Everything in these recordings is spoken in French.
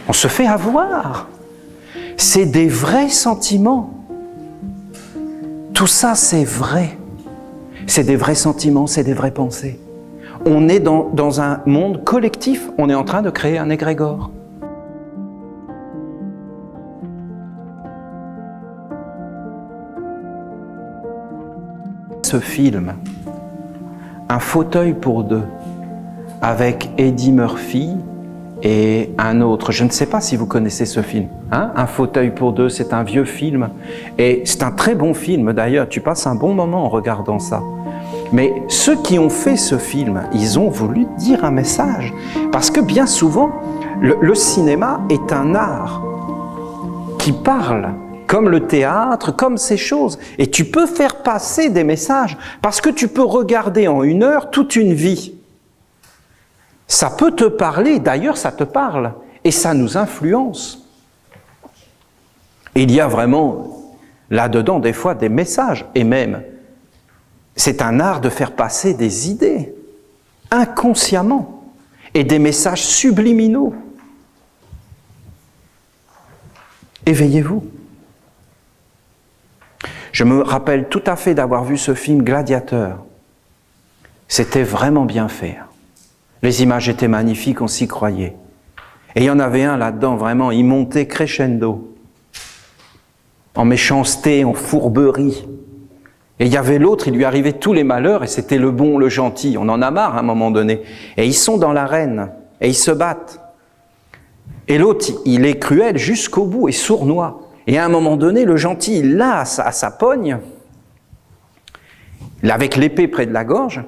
On se fait avoir. C'est des vrais sentiments. Tout ça, c'est vrai. C'est des vrais sentiments, c'est des vraies pensées. On est dans un monde collectif, on est en train de créer un égrégore. Ce film, Un fauteuil pour deux, avec Eddie Murphy et un autre, je ne sais pas si vous connaissez ce film, hein? Un fauteuil pour deux, c'est un vieux film, et c'est un très bon film d'ailleurs, tu passes un bon moment en regardant ça. Mais ceux qui ont fait ce film, ils ont voulu dire un message, parce que bien souvent, le cinéma est un art qui parle, comme le théâtre, comme ces choses. Et tu peux faire passer des messages, parce que tu peux regarder en 1 heure toute une vie. Ça peut te parler, d'ailleurs ça te parle, et ça nous influence. Et il y a vraiment là-dedans des fois des messages, et même, c'est un art de faire passer des idées, inconsciemment, et des messages subliminaux. Éveillez-vous. Je me rappelle tout à fait d'avoir vu ce film Gladiateur. C'était vraiment bien fait. Les images étaient magnifiques, on s'y croyait. Et il y en avait un là-dedans, vraiment, il montait crescendo, en méchanceté, en fourberie. Et il y avait l'autre, il lui arrivait tous les malheurs, et c'était le bon, le gentil. On en a marre à un moment donné. Et ils sont dans l'arène, et ils se battent. Et l'autre, il est cruel jusqu'au bout, et sournois. Et à un moment donné, le gentil, il l'a à sa pogne, avec l'épée près de la gorge,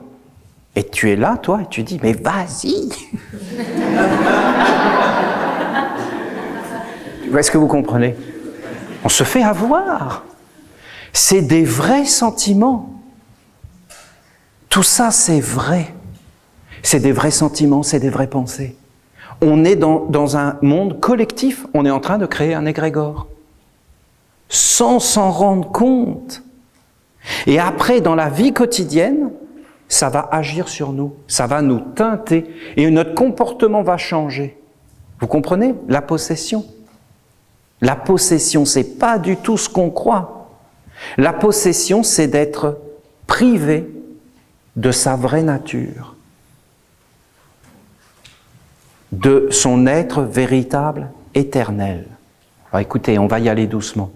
et tu es là, toi, et tu dis, mais vas-y. Est-ce que vous comprenez? On se fait avoir. C'est des vrais sentiments. Tout ça, c'est vrai. C'est des vrais sentiments, c'est des vraies pensées. On est dans un monde collectif, on est en train de créer un égrégore. Sans s'en rendre compte. Et après, dans la vie quotidienne, ça va agir sur nous, ça va nous teinter, et notre comportement va changer. Vous comprenez? La possession. La possession, c'est pas du tout ce qu'on croit. La possession, c'est d'être privé de sa vraie nature, de son être véritable, éternel. Alors écoutez, on va y aller doucement.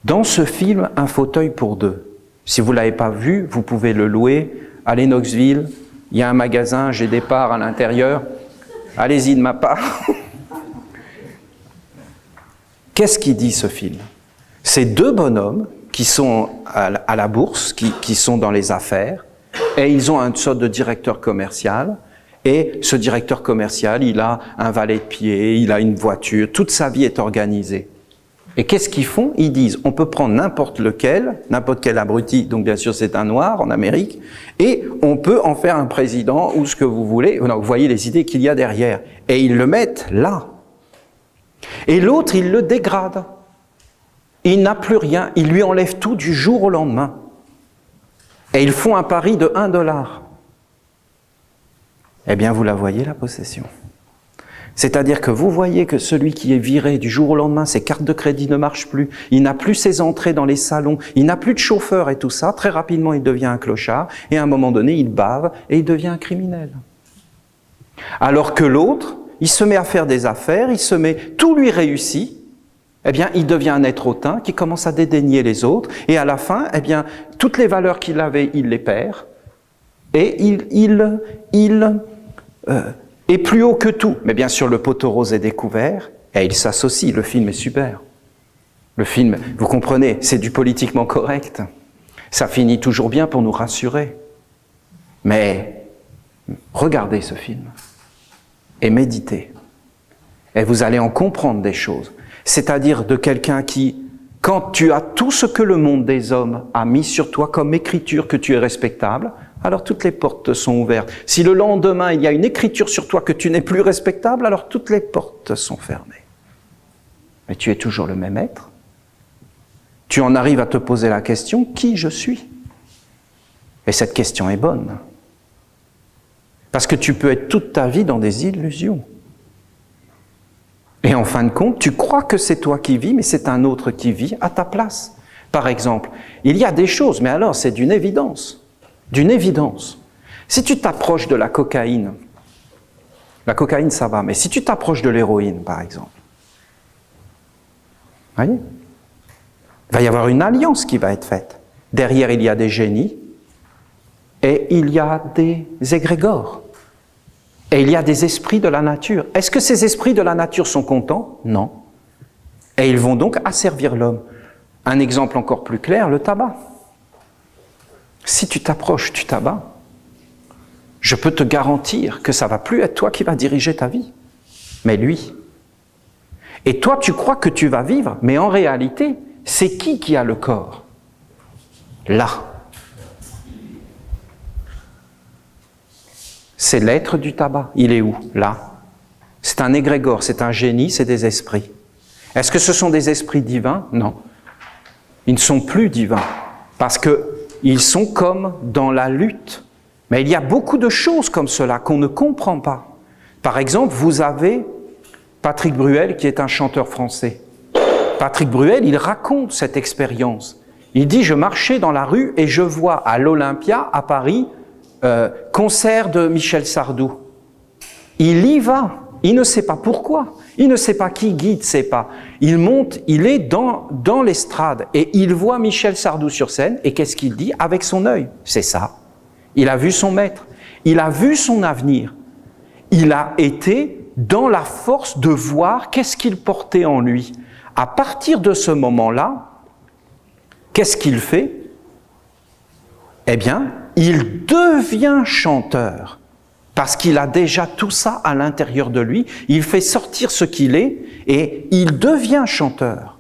Dans ce film, Un fauteuil pour deux, si vous ne l'avez pas vu, vous pouvez le louer à Lennoxville, il y a un magasin, j'ai des parts à l'intérieur, allez-y de ma part. Qu'est-ce qu'il dit ce film? C'est 2 bonhommes qui sont à la bourse, qui sont dans les affaires, et ils ont une sorte de directeur commercial, et ce directeur commercial, il a un valet de pied, il a une voiture, toute sa vie est organisée. Et qu'est-ce qu'ils font? Ils disent, on peut prendre n'importe quel abruti, donc bien sûr c'est un noir en Amérique, et on peut en faire un président ou ce que vous voulez. Donc, vous voyez les idées qu'il y a derrière. Et ils le mettent là. Et l'autre, il le dégrade. Il n'a plus rien, il lui enlève tout du jour au lendemain. Et ils font un pari de $1. Eh bien, vous la voyez, la possession. C'est-à-dire que vous voyez que celui qui est viré du jour au lendemain, ses cartes de crédit ne marchent plus, il n'a plus ses entrées dans les salons, il n'a plus de chauffeur et tout ça, très rapidement il devient un clochard, et à un moment donné il bave et il devient un criminel. Alors que l'autre, il se met à faire des affaires, tout lui réussit, eh bien il devient un être hautain qui commence à dédaigner les autres, et à la fin, eh bien toutes les valeurs qu'il avait, il les perd, et il est plus haut que tout. Mais bien sûr, le poteau rose est découvert, et il s'associe. Le film est super. Le film, vous comprenez, c'est du politiquement correct. Ça finit toujours bien pour nous rassurer. Mais regardez ce film et méditez. Et vous allez en comprendre des choses. C'est-à-dire de quelqu'un qui, quand tu as tout ce que le monde des hommes a mis sur toi comme écriture que tu es respectable, alors toutes les portes te sont ouvertes. Si le lendemain, il y a une écriture sur toi que tu n'es plus respectable, alors toutes les portes te sont fermées. Mais tu es toujours le même être. Tu en arrives à te poser la question, qui je suis? Et cette question est bonne. Parce que tu peux être toute ta vie dans des illusions. Et en fin de compte, tu crois que c'est toi qui vis, mais c'est un autre qui vit à ta place. Par exemple, il y a des choses, mais alors c'est d'une évidence. D'une évidence. Si tu t'approches de la cocaïne ça va, mais si tu t'approches de l'héroïne, par exemple, voyez, il va y avoir une alliance qui va être faite. Derrière, il y a des génies et il y a des égrégores. Et il y a des esprits de la nature. Est-ce que ces esprits de la nature sont contents? Non. Et ils vont donc asservir l'homme. Un exemple encore plus clair, le tabac. Si tu t'approches du tabac, je peux te garantir que ça ne va plus être toi qui vas diriger ta vie, mais lui. Et toi, tu crois que tu vas vivre, mais en réalité, c'est qui a le corps? Là. C'est l'être du tabac. Il est où? Là. C'est un égrégore, c'est un génie, c'est des esprits. Est-ce que ce sont des esprits divins? Non. Ils ne sont plus divins, parce qu'ils sont comme dans la lutte. Mais il y a beaucoup de choses comme cela qu'on ne comprend pas. Par exemple, vous avez Patrick Bruel, qui est un chanteur français. Patrick Bruel, il raconte cette expérience. Il dit, je marchais dans la rue et je vois à l'Olympia, à Paris, concert de Michel Sardou. Il y va, il ne sait pas pourquoi, il ne sait pas qui guide, sait pas. Il monte, il est dans l'estrade et il voit Michel Sardou sur scène et qu'est-ce qu'il dit avec son œil? C'est ça. Il a vu son maître, il a vu son avenir. Il a été dans la force de voir qu'est-ce qu'il portait en lui. À partir de ce moment-là, qu'est-ce qu'il fait? Eh bien, il devient chanteur, parce qu'il a déjà tout ça à l'intérieur de lui, il fait sortir ce qu'il est, et il devient chanteur.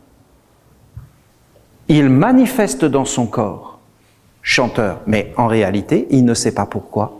Il manifeste dans son corps, chanteur, mais en réalité, il ne sait pas pourquoi.